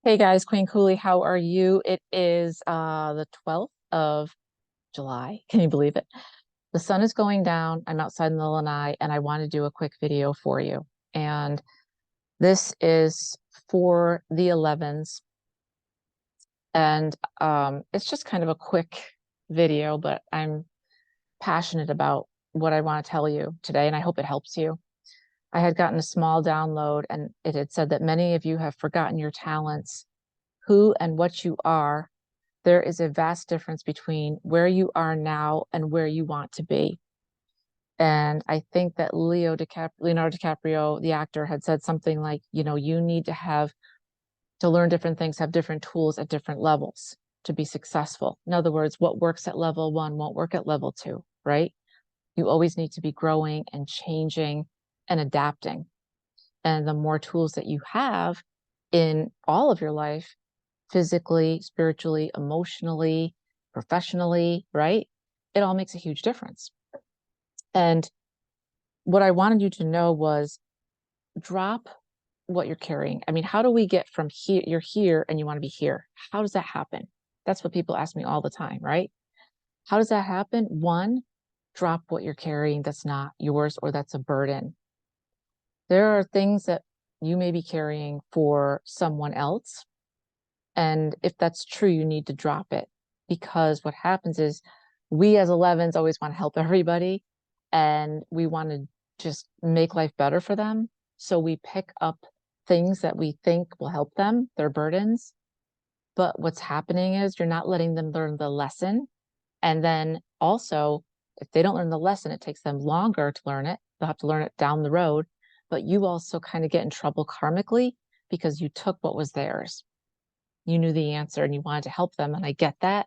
Hey guys, Queen Kuli, how are you? It is the 12th of July. Can you believe it? The sun is going down. I'm outside in the lanai and I want to do a quick video for you. And this is for the 11s. And it's just kind of a quick video, but I'm passionate about what I want to tell you today, and I hope it helps you. I had gotten a small download and it had said that many of you have forgotten your talents, who and what you are. There is a vast difference between where you are now and where you want to be. And I think that Leonardo DiCaprio, the actor, had said something like, you need to learn different things, have different tools at different levels to be successful. In other words, what works at level one won't work at level two, right? You always need to be growing and changing and adapting. And the more tools that you have in all of your life, physically, spiritually, emotionally, professionally, right? It all makes a huge difference. And what I wanted you to know was drop what you're carrying. I mean, how do we get from here? You're here and you want to be here. How does that happen? That's what people ask me all the time, right? How does that happen? One, drop what you're carrying that's not yours or that's a burden. There are things that you may be carrying for someone else. And if that's true, you need to drop it, because what happens is we as 11s always want to help everybody and we want to just make life better for them. So we pick up things that we think will help them, their burdens. But what's happening is you're not letting them learn the lesson. And then also, if they don't learn the lesson, it takes them longer to learn it. They'll have to learn it down the road. But you also kind of get in trouble karmically because you took what was theirs. You knew the answer and you wanted to help them. And I get that.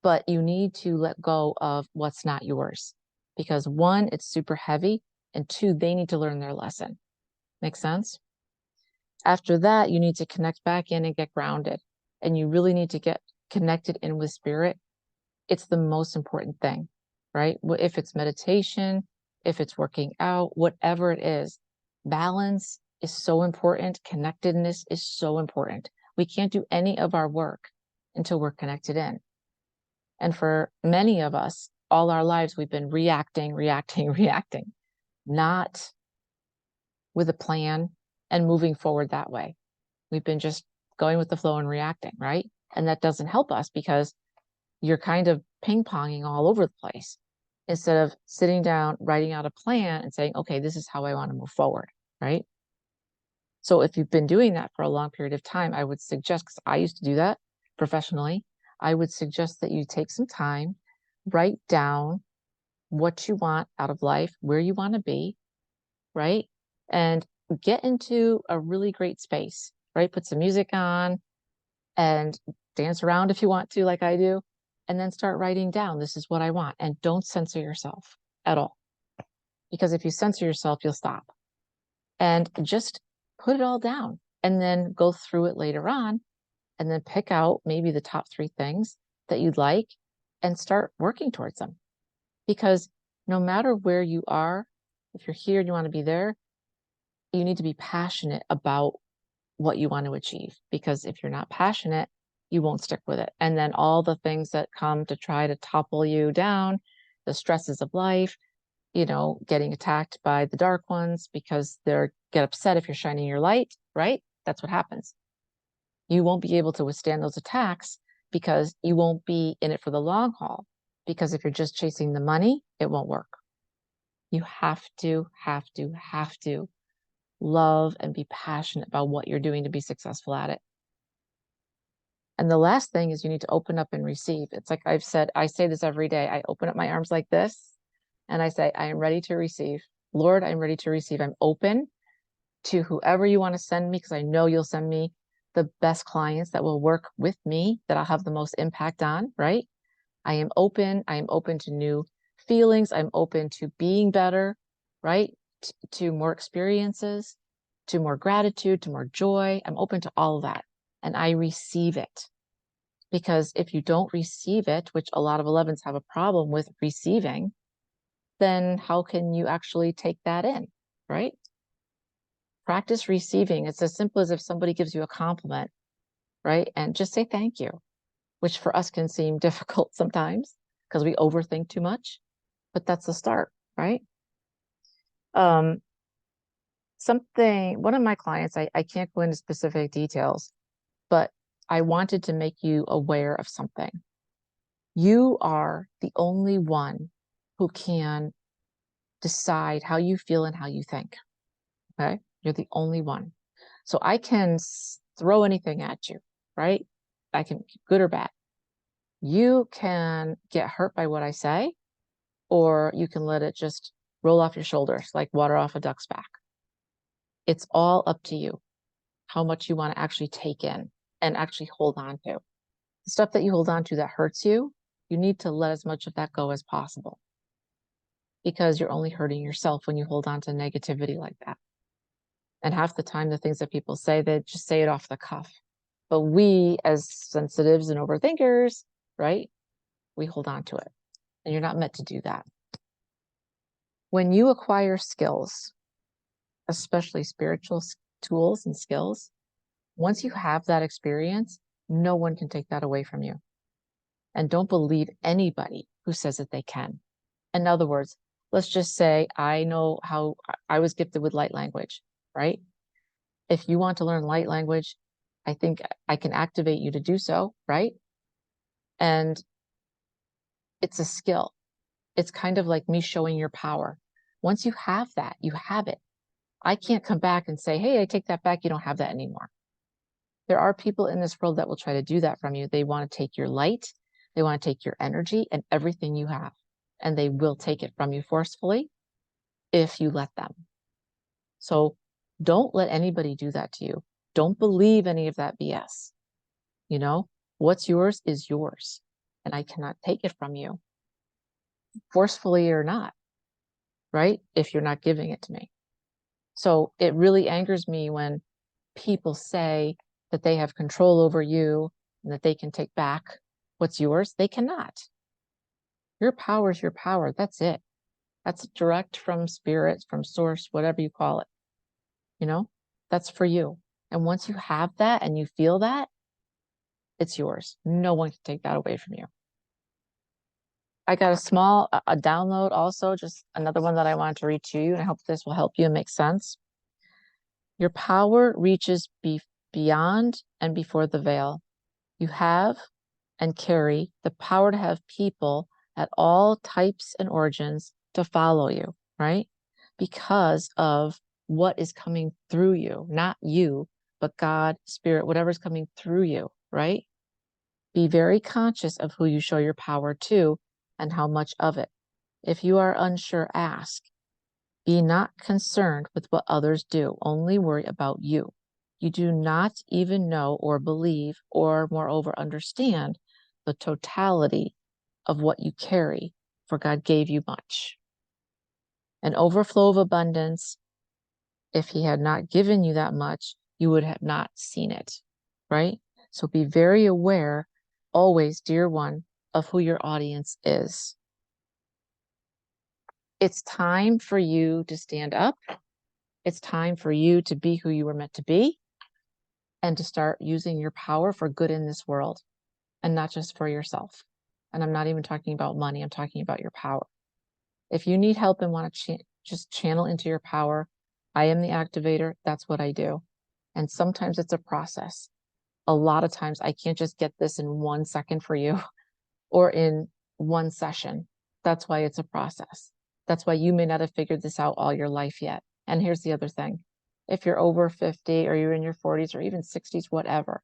But you need to let go of what's not yours, because one, it's super heavy. And two, they need to learn their lesson. Make sense? After that, you need to connect back in and get grounded. And you really need to get connected in with spirit. It's the most important thing, right? If it's meditation, if it's working out, whatever it is, balance is so important. Connectedness is so important. We can't do any of our work until we're connected in. And for many of us, all our lives, we've been reacting, reacting, not with a plan and moving forward that way. We've been just going with the flow and reacting, right? And that doesn't help us because you're kind of ping-ponging all over the place instead of sitting down, writing out a plan and saying, okay, this is how I want to move forward, right? So if you've been doing that for a long period of time, I would suggest, because I used to do that professionally, I would suggest that you take some time, write down what you want out of life, where you want to be, right? And get into a really great space, right? Put some music on and dance around if you want to, like I do, and then start writing down, this is what I want. And don't censor yourself at all. Because if you censor yourself, you'll stop. And just put it all down and then go through it later on and then pick out maybe the top 3 things that you'd like and start working towards them. Because no matter where you are, if you're here and you want to be there, you need to be passionate about what you want to achieve. Because if you're not passionate, you won't stick with it. And then all the things that come to try to topple you down, the stresses of life, getting attacked by the dark ones because they're get upset if you're shining your light, right? That's what happens. You won't be able to withstand those attacks because you won't be in it for the long haul. Because if you're just chasing the money, it won't work. You have to love and be passionate about what you're doing to be successful at it. And the last thing is you need to open up and receive. It's like I've said, I say this every day. I open up my arms like this and I say, I am ready to receive. Lord, I'm ready to receive. I'm open to whoever you want to send me, because I know you'll send me the best clients that will work with me, that I'll have the most impact on, right? I am open. I am open to new feelings. I'm open to being better, right? To more experiences, to more gratitude, to more joy. I'm open to all of that. And I receive it. Because if you don't receive it, which a lot of 11s have a problem with receiving, then how can you actually take that in, right? Practice receiving. It's as simple as if somebody gives you a compliment. right? And just say thank you, which for us can seem difficult sometimes because we overthink too much, but that's the start, right? Um, one of my clients, I can't go into specific details, but I wanted to make you aware of something. You are the only one who can decide how you feel and how you think. Okay. You're the only one. So I can throw anything at you, right? I can, good or bad. You can get hurt by what I say, or you can let it just roll off your shoulders like water off a duck's back. It's all up to you how much you want to actually take in and actually hold on to. The stuff that you hold on to that hurts you, you need to let as much of that go as possible because you're only hurting yourself when you hold on to negativity like that. And half the time, the things that people say, they just say it off the cuff. But we, as sensitives and overthinkers, right, we hold on to it. And you're not meant to do that. When you acquire skills, especially spiritual tools and skills, once you have that experience, no one can take that away from you. And don't believe anybody who says that they can. In other words, let's just say I know how I was gifted with light language, right? If you want to learn light language, I think I can activate you to do so, right? And it's a skill. It's kind of like me showing your power. Once you have that, you have it. I can't come back and say, hey, I take that back. You don't have that anymore. There are people in this world that will try to do that from you. They want to take your light, they want to take your energy and everything you have, and they will take it from you forcefully if you let them. So don't let anybody do that to you. Don't believe any of that BS. You know, what's yours is yours, and I cannot take it from you, forcefully or not, right? If you're not giving it to me. So it really angers me when people say that they have control over you and that they can take back what's yours. They cannot. Your power is your power. That's it. That's direct from spirit, from source, whatever you call it. You know, that's for you. And once you have that and you feel that, it's yours. No one can take that away from you. I got a download also, just another one that I wanted to read to you, and I hope this will help you and make sense. Your power reaches beyond and before the veil. You have and carry the power to have people at all types and origins to follow you, right? Because of what is coming through you, not you, but God, spirit, whatever's coming through you, right? Be very conscious of who you show your power to and how much of it. If you are unsure, ask. Be not concerned with what others do, only worry about you. You do not even know or believe or, moreover, understand the totality of what you carry, for God gave you much. An overflow of abundance, if He had not given you that much, you would have not seen it, right? So be very aware, always, dear one, of who your audience is. It's time for you to stand up. It's time for you to be who you were meant to be and to start using your power for good in this world and not just for yourself. And I'm not even talking about money. I'm talking about your power. If you need help and want to just channel into your power, I am the activator. That's what I do. And sometimes it's a process. A lot of times I can't just get this in 1 second for you or in one session. That's why it's a process. That's why you may not have figured this out all your life yet. And here's the other thing. If you're over 50 or you're in your 40s or even 60s, whatever,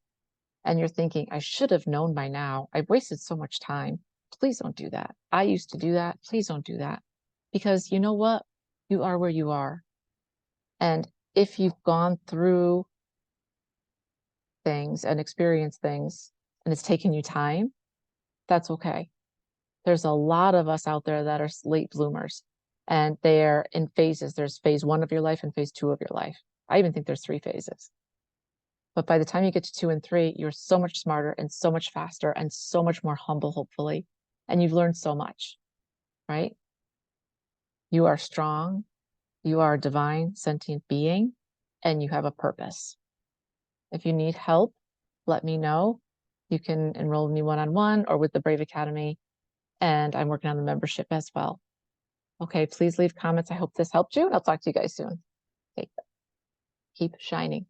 and you're thinking, I should have known by now, I've wasted so much time. Please don't do that. I used to do that. Please don't do that. Because you know what? You are where you are. And if you've gone through things and experienced things and it's taken you time, that's okay. There's a lot of us out there that are late bloomers and they're in phases. There's phase 1 of your life and phase 2 of your life. I even think there's 3 phases. But by the time you get to 2 and 3, you're so much smarter and so much faster and so much more humble, hopefully. And you've learned so much, right? You are strong. You are a divine, sentient being, and you have a purpose. If you need help, let me know. You can enroll me one-on-one or with the Brave Academy. And I'm working on the membership as well. Okay, please leave comments. I hope this helped you, and I'll talk to you guys soon. Okay, keep shining.